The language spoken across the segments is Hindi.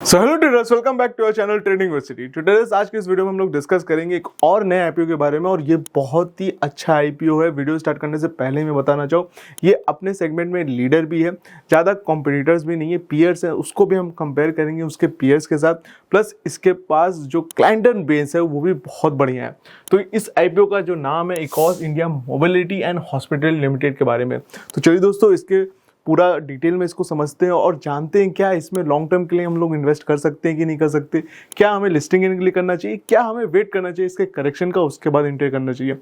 So hello traders, welcome back to our channel trading university. Traders, आज के इस वीडियो में हम लोग डिस्कस करेंगे एक और नए आईपीओ के बारे में, और ये बहुत ही अच्छा आईपीओ है। वीडियो स्टार्ट करने से पहले मैं बताना चाहूँ, ये अपने सेगमेंट में लीडर भी है, ज़्यादा कॉम्पिटिटर्स भी नहीं है, पीयर्स है, उसको भी हम कंपेयर करेंगे उसके पीयर्स के साथ। प्लस इसके पास जो क्लाइंट बेस है वो भी बहुत बढ़िया है। तो इस आईपीओ का जो नाम है Ecos India Mobility and Hospitality Limited के बारे में। तो चलिए दोस्तों, इसके पूरा डिटेल में इसको समझते हैं और जानते हैं क्या इसमें लॉन्ग टर्म के लिए हम लोग इन्वेस्ट कर सकते हैं कि नहीं कर सकते, क्या हमें लिस्टिंग के लिए करना चाहिए, क्या हमें वेट करना चाहिए इसके करेक्शन का, उसके बाद एंटर करना चाहिए।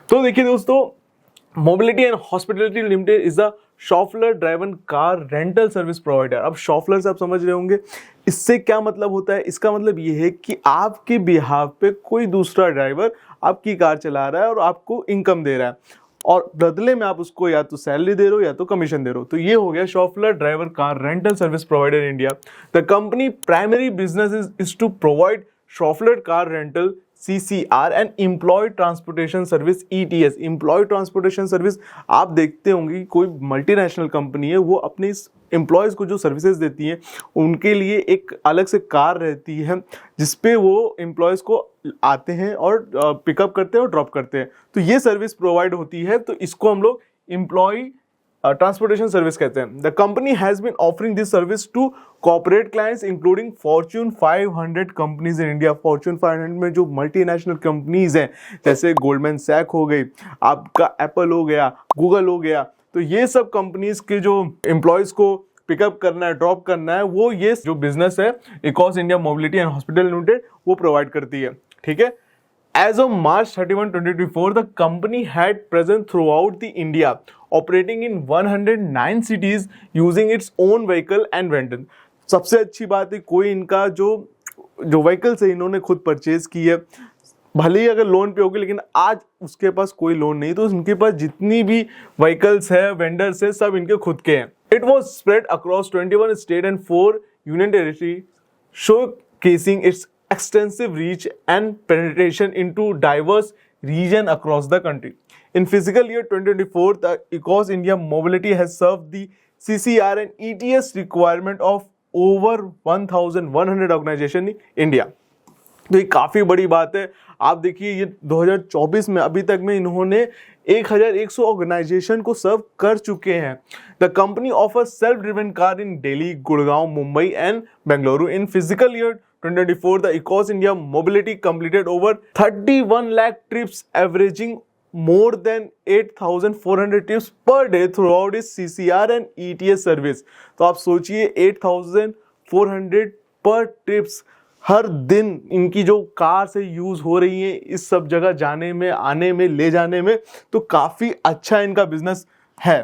तो देखिए दोस्तों, mobility and hospitality limited is a Schaeffler driven car rental service provider. अब शॉफलर से आप समझ रहे होंगे इससे क्या मतलब होता है। इसका मतलब ये है कि आपके बिहाफ पे कोई दूसरा ड्राइवर आपकी कार चला रहा है और आपको इनकम दे रहा है, और बदले में आप उसको या तो सैलरी दे रहे हो या तो कमीशन दे रहे हो। तो ये हो गया chauffeur driver car rental service provider India. The company primary business is to provide chauffeur car rental CCR and employee transportation service ETS। Employee transportation service आप देखते होंगे कि कोई मल्टीनेशनल कंपनी है, वो अपने एम्प्लॉयज़ को जो सर्विसेज देती है उनके लिए एक अलग से कार रहती है जिसपे वो एम्प्लॉयज़ को आते हैं और पिकअप करते हैं और ड्रॉप करते हैं। तो ये सर्विस प्रोवाइड होती है, तो इसको हम लोग एम्प्लॉय ट्रांसपोर्टेशन सर्विस कहते हैं। The company has been offering this service to corporate clients including Fortune 500 companies in India. Fortune 500 में जो मल्टीनेशनल कंपनीज हैं, जैसे गोल्डमैन सैक हो गई, आपका एप्पल हो गया, गूगल हो गया, तो ये सब कंपनीज के जो एम्प्लॉयज़ को पिकअप करना है, ड्रॉप करना है, वो ये जो बिजनेस है Ecos India Mobility and Hospitality Limited वो प्रोवाइड करती है। ठीक है। As of March 31, 2024, the company had presence throughout the India, operating in 109 cities using its own vehicle and rental। सबसे अच्छी बात है, कोई इनका जो व्हीकल्स है इन्होंने खुद परचेज की है, भले ही अगर लोन पे होगी, लेकिन आज उसके पास कोई लोन नहीं, तो इनके पास जितनी भी व्हीकल्स है, वेंडर्स है, सब इनके खुद के हैं। It was spread across 21 state and 4 union territory, showcasing its extensive reach and penetration into diverse region across the country. In fiscal year 2024, the Ecos India Mobility has served the CCR and ETS requirement of over 1,100 organization in India। तो ये काफ़ी बड़ी बात है। आप देखिए, ये 2024 में अभी तक में इन्होंने 1100 ऑर्गेनाइजेशन को सर्व कर चुके हैं। The company offers self driven car in Delhi, Gurgaon, Mumbai and Bengaluru. In physical year 2024, the Ecos India Mobility completed over 31 lakh trips, averaging more than 8,400 trips per day throughout its CCR and ETS service। तो आप सोचिए 8,400 पर ट्रिप्स हर दिन इनकी जो कार से यूज हो रही है इस सब जगह जाने में, आने में, ले जाने में, तो काफी अच्छा इनका बिजनेस है।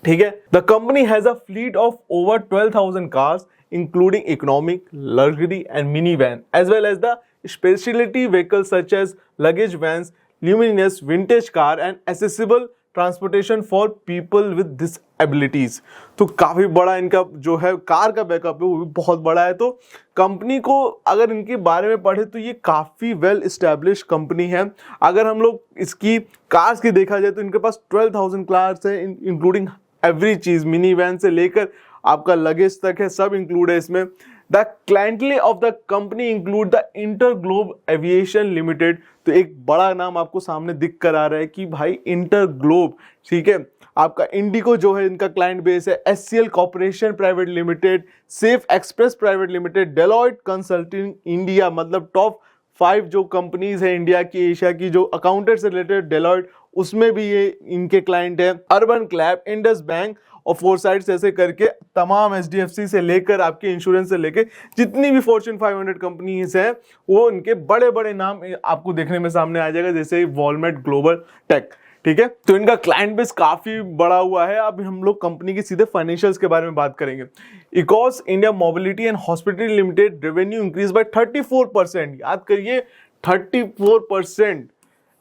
ठीक है। The company has a fleet of over 12,000 cars including economic, luxury and minivan, as well as the specialty vehicles such as luggage vans, luminous vintage car and accessible transportation for people with disabilities। तो काफी बड़ा इनका जो है कार का बैकअप है वो भी बहुत बड़ा है। तो कंपनी को अगर इनके बारे में पढ़े तो ये काफी वेल एस्टेब्लिश कंपनी है। अगर हम लोग इसकी कार्स की देखा जाए तो इनके पास 12,000 कार्स है, इंक्लूडिंग एवरी चीज, मिनी वैन से लेकर आपका लगेज तक है, सब इंक्लूड है इसमें। The clientele of the company include the InterGlobe Aviation Limited. तो एक बड़ा नाम आपको सामने दिख कर आ रहा है कि भाई इंटरग्लोब, ठीक है। आपका इंडिगो जो है इनका क्लाइंट बेस है, SCL corporation private limited, safe express private limited, Deloitte consulting India, मतलब टॉप 5 जो कंपनीज है इंडिया की, एशिया की, जो अकाउंटेंट से रिलेटेड डेलॉयट, उसमें भी ये इनके क्लाइंट है। अर्बन क्लैप, इंडस बैंक और फोरसाइट ऐसे करके तमाम HDFC से लेकर आपके इंश्योरेंस से लेकर जितनी भी फॉर्च्यून 500 कंपनीज हैं वो इनके बड़े बड़े नाम आपको देखने में सामने आ जाएगा, जैसे वॉलमेट, ग्लोबल टेक। ठीक है। तो इनका क्लाइंट बेस काफी बड़ा हुआ है। अब हम लोग कंपनी की सीधे फाइनेंशियल्स के बारे में बात करेंगे। Ecos India Mobility and Hospitality Limited revenue increase by 34%, याद करिए 34%,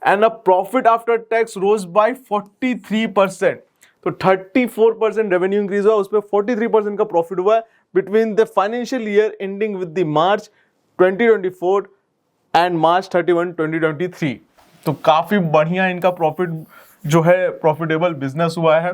and a profit after tax rose by 43%। तो 34% रेवेन्यू इंक्रीज हुआ, उसमें 43% का प्रॉफिट हुआ between the financial year ending with the March 2024 and March 31, 2023। तो काफी बढ़िया इनका प्रॉफिट जो है, प्रॉफिटेबल बिजनेस हुआ है।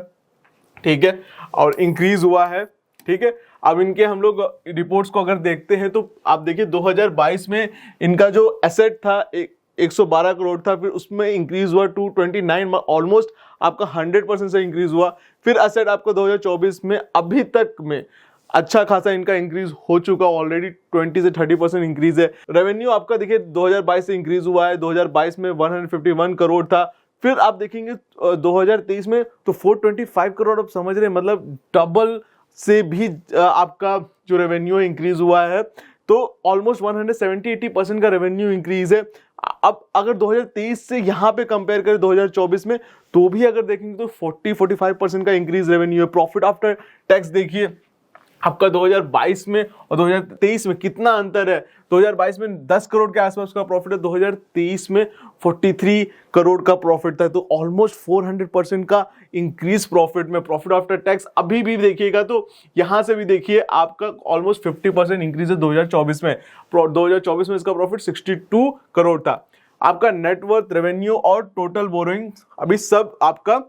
ठीक है, और इंक्रीज हुआ है। ठीक है। अब इनके हम लोग रिपोर्ट्स को अगर देखते हैं तो आप देखिए 2022 में इनका जो एसेट था 112 करोड़ था, फिर उसमें इंक्रीज हुआ 229, ऑलमोस्ट आपका 100% से इंक्रीज हुआ। फिर एसेट आपका 2024 में अभी तक में अच्छा खासा इनका इंक्रीज हो चुका, ऑलरेडी 20 से 30% इंक्रीज है। रेवेन्यू आपका देखिए 2022 से इंक्रीज हुआ है, 2022 में 151 करोड़ था, फिर आप देखेंगे 2023 में तो 425 करोड़। आप समझ रहे हैं, मतलब डबल से भी आपका जो रेवेन्यू इंक्रीज हुआ है, तो ऑलमोस्ट 170-80% का रेवेन्यू इंक्रीज है। अब अगर 2023 से यहाँ पे कंपेयर करें 2024 में, तो भी अगर देखेंगे तो 40-45% का इंक्रीज रेवेन्यू है। प्रॉफिट आफ्टर टैक्स देखिए आपका 2022 में और 2023 में कितना अंतर है। 2022 में 10 करोड़ के आसपास का प्रॉफिट है, 2023 में 43 करोड़ का प्रॉफिट था, तो ऑलमोस्ट 400% का इंक्रीज प्रॉफिट में। प्रॉफिट आफ्टर टैक्स अभी भी देखिएगा तो यहां से भी देखिए आपका ऑलमोस्ट 50% इंक्रीज है 2024 में। 2024 में इसका प्रॉफिट 62 करोड़ था। आपका नेटवर्थ, रेवेन्यू और टोटल बोरोइंग अभी सब आपका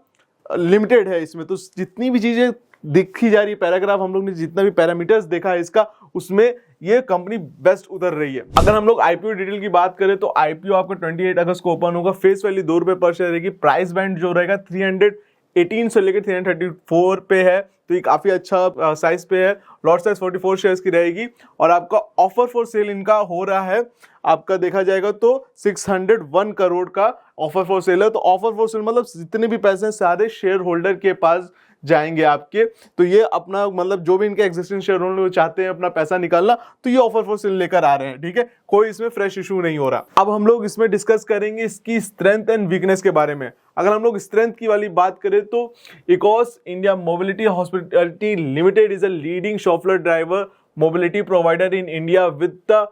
लिमिटेड है इसमें। तो जितनी भी चीजें देखी जा रही पैराग्राफ, हम लोग ने जितना भी पैरामीटर्स देखा है इसका, उसमें ये कंपनी बेस्ट उतर रही है। अगर हम लोग आईपीओ डिटेल की बात करें तो आईपीओ आपका 28 अगस्त को ओपन होगा। फेस वैल्यू ₹2 पर शेयर रहेगी। प्राइस बैंड जो रहेगा 318 से लेकर 334 पे है, तो ये काफी अच्छा साइज पे है। लॉट साइज 44 शेयर्स की रहेगी। और आपका ऑफर फॉर सेल इनका हो रहा है, आपका देखा जाएगा तो 601 करोड़ का ऑफर फॉर सेल है। तो ऑफर फॉर सेल मतलब जितने भी पैसे हैं सारे शेयर होल्डर के पास जाएंगे आपके। तो ये अपना मतलब जो भी इनके एग्जिस्टिंग शेयर होल्डर वो चाहते हैं अपना पैसा निकालना, तो ये ऑफर फॉर सेल लेकर आ रहे हैं, ठीक है। कोई इसमें फ्रेश इशू नहीं हो रहा। अब हम लोग इसमें डिस्कस करेंगे इसकी स्ट्रेंथ एंड वीकनेस के बारे में। अगर हम लोग स्ट्रेंथ की वाली बात करें तो Eeco India mobility hospitality limited is a leading Schaeffler driver mobility provider in India with the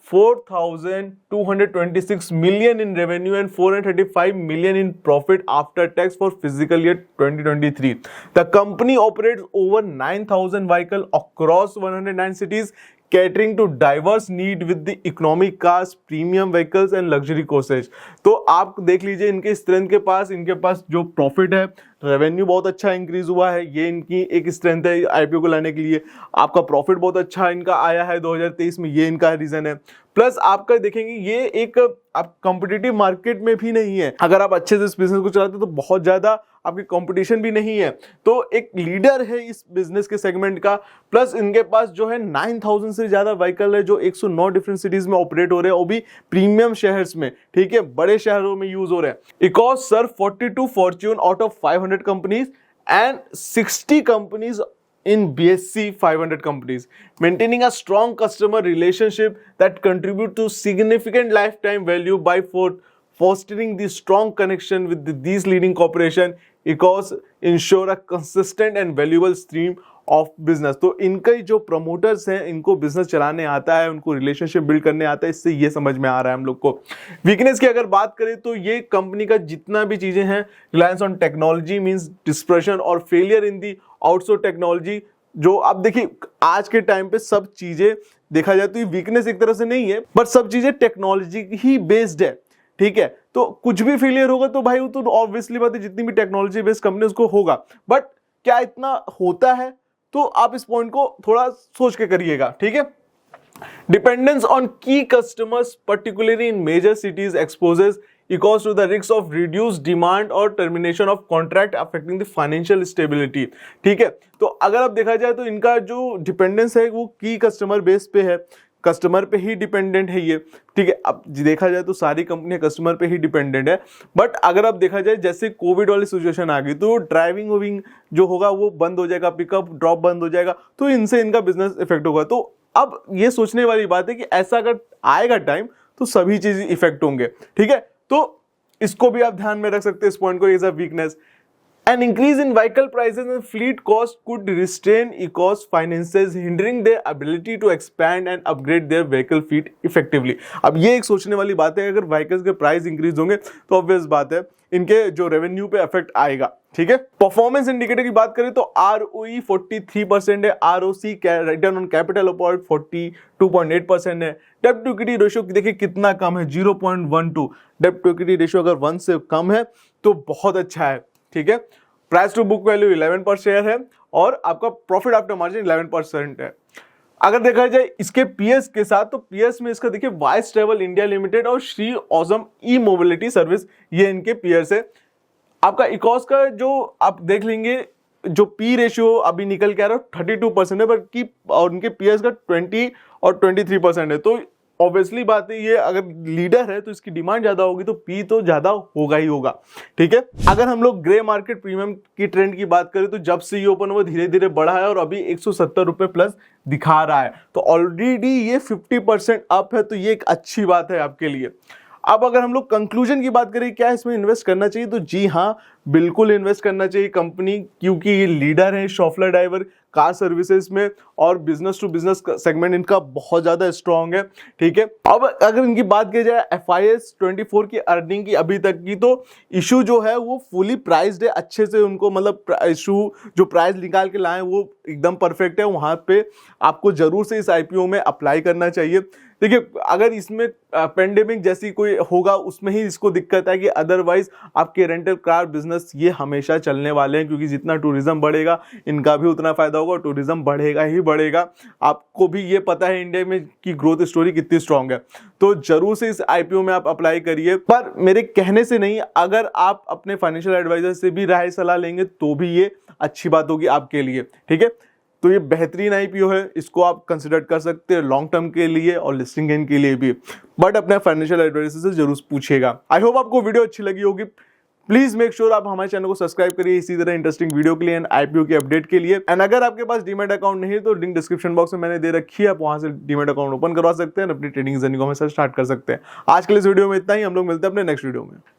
4,226 million in revenue and 435 million in profit after tax for fiscal year 2023. The company operates over 9,000 vehicles across 109 cities, catering to diverse need with the economic cars, premium vehicles and luxury coaches. तो आप देख लीजिए इनके स्ट्रेंथ के पास, इनके पास जो प्रॉफिट है, रेवेन्यू बहुत अच्छा इंक्रीज हुआ है, ये इनकी एक स्ट्रेंथ है आईपीओ को लाने के लिए। आपका प्रॉफिट बहुत अच्छा इनका आया है 2023 में, ये इनका रीजन है। प्लस आपका देखेंगे ये एक आप कॉम्पिटिटिव मार्केट में भी नहीं है। अगर आप अच्छे से इस बिजनेस को चलाते तो बहुत ज्यादा आपकी कंपटीशन भी नहीं है, तो एक लीडर है इस बिजनेस के सेगमेंट का। प्लस इनके पास जो है 9,000 से ज्यादा व्हीकल है जो 109 डिफरेंट सिटीज में ऑपरेट हो रहे हैं, वो भी प्रीमियम शहर्स में, ठीक है, बड़े शहरों में यूज हो रहे हैं। ECOS serve 42 Fortune out of 500 companies and 60 companies in BSE 500 companies, maintaining a strong customer relationship that contribute to significant lifetime value by fostering the strong connection with these leading corporation. Because ensure a consistent and valuable stream of business. तो इनके जो प्रमोटर्स हैं इनको बिजनेस चलाने आता है, उनको रिलेशनशिप बिल्ड करने आता है, इससे ये समझ में आ रहा है हम लोग को। वीकनेस की अगर बात करें तो ये कंपनी का जितना भी चीजें हैं, reliance on technology means disruption और failure in the outsource technology. जो आप देखिए आज के टाइम पे सब चीजें देखा जाए तो ये वीकनेस एक तरह से नहीं है, बट सब चीजें टेक्नोलॉजी ही बेस्ड है, ठीक है। तो कुछ भी फेलियर होगा तो भाई वो तो ऑब्वियसली बात है, जितनी भी टेक्नोलॉजी बेस्ड कंपनी उसको होगा। बट क्या इतना होता है, तो आप इस पॉइंट को थोड़ा सोच के करिएगा, ठीक है। Dependence on key customers particularly in major cities exposes equals to the risk of reduce demand और termination of contract affecting the financial stability, ठीक है। तो अगर आप देखा जाए तो इनका जो डिपेंडेंस है वो की कस्टमर बेस पे है, कस्टमर पे ही डिपेंडेंट है ये, ठीक है। अब देखा जाए तो सारी कंपनियां कस्टमर पे ही डिपेंडेंट है। बट अगर आप देखा जाए जैसे कोविड वाली सिचुएशन आ गई तो ड्राइविंग वोविंग जो होगा वो बंद हो जाएगा, पिकअप ड्रॉप बंद हो जाएगा, तो इनसे इनका बिजनेस इफेक्ट होगा। तो अब ये सोचने वाली बात है कि ऐसा अगर आएगा टाइम तो सभी चीज इफेक्ट होंगे, ठीक है। तो इसको भी आप ध्यान में रख सकते हैं, इस पॉइंट को as a weakness. An increase in vehicle prices and fleet cost could restrain Ecos finances, hindering their ability to expand and upgrade their vehicle fleet effectively. अब ये एक सोचने वाली बात है, अगर व्हीकल्स के प्राइस इंक्रीज होंगे तो ऑब्वियस बात है इनके जो रेवेन्यू पे इफेक्ट आएगा, ठीक है। परफॉर्मेंस इंडिकेटर की बात करें तो ROE 43% है, ROC return on capital employed 42.8% है। डेब्ट टू इक्विटी रेशियो देखिए कितना कम है, 0.12। डेब्ट टू इक्विटी रेशियो अगर 1 से कम है तो बहुत अच्छा है, ठीक है। प्राइस टू बुक वैल्यू 11 पर शेयर है और आपका प्रॉफिट आफ्टर मार्जिन 11% है। अगर देखा जाए इसके पीएस के साथ, तो पीएस में इसका देखिए वाइस ट्रेवल इंडिया लिमिटेड और श्री ऑसम ई मोबिलिटी सर्विस, ये इनके पीएस है। आपका इकॉस का जो आप देख लेंगे, जो पी रेशियो अभी निकल के आ रहा है 32% है, बल्कि और उनके पीएस का 20 और 23% है। तो ऑब्वियसली बात है, ये अगर लीडर है तो इसकी डिमांड ज्यादा होगी, तो पी तो ज्यादा होगा ही होगा। ठीक है, अगर हम लोग ग्रे मार्केट प्रीमियम की ट्रेंड की बात करें, तो जब से ये ओपन हुआ धीरे धीरे बढ़ा है और अभी 170 रुपए प्लस दिखा रहा है, तो ऑलरेडी ये 50% अप है, तो ये एक अच्छी बात है आपके लिए। अब अगर हम लोग कंक्लूजन की बात करें, क्या इसमें इन्वेस्ट करना चाहिए, तो जी हाँ, बिल्कुल इन्वेस्ट करना चाहिए कंपनी, क्योंकि ये लीडर है शॉफलर ड्राइवर कार सर्विसेज में, और बिजनेस टू बिजनेस सेगमेंट इनका बहुत ज्यादा स्ट्रांग है। ठीक है, अब अगर इनकी बात की जाए FIS 24 की अर्निंग की अभी तक की, तो इशू जो है वो फुली प्राइस्ड है, अच्छे से उनको मतलब इशू जो प्राइस निकाल के लाए वो एकदम परफेक्ट है। वहां पे आपको जरूर से इस IPO में अप्लाई करना चाहिए। देखिए, अगर इसमें पेंडेमिक जैसी कोई होगा उसमें ही इसको दिक्कत है, कि अदरवाइज आपके रेंटल कार बिजनेस ये हमेशा चलने वाले हैं, क्योंकि जितना टूरिज्म बढ़ेगा इनका भी उतना फायदा होगा, टूरिज्म बढ़ेगा ही बढ़ेगा। आपको भी ये पता है इंडिया में की ग्रोथ स्टोरी कितनी स्ट्रांग है, तो जरूर से इस IPO में आप अप्लाई करिए। पर मेरे कहने से नहीं, अगर आप अपने फाइनेंशियल एडवाइजर से भी राय सलाह लेंगे तो भी ये अच्छी बात होगी आपके लिए। ठीक है, तो ये बेहतरीन IPO है, इसको आप कंसिडर कर सकते हैं लॉन्ग टर्म के लिए और लिस्टिंग गेन के लिए भी, बट अपने फाइनेंशियल एडवाइजर से जरूर पूछिएगा। आई होप आपको वीडियो अच्छी लगी होगी। प्लीज मेक श्योर आप हमारे चैनल को सब्सक्राइब करिए इसी तरह इंटरेस्टिंग वीडियो के लिए एंड IPO की अपडेट के लिए। एंड अगर आपके पास डीमैट अकाउंट नहीं है तो लिंक डिस्क्रिप्शन बॉक्स में मैंने दे रखी है, आप वहां से डीमैट अकाउंट ओपन करवा सकते हैं, अपनी ट्रेडिंग जर्नी को हमेशा स्टार्ट कर सकते हैं। आज के लिए इस वीडियो में इतना ही, हम लोग मिलते हैं अपने नेक्स्ट वीडियो में।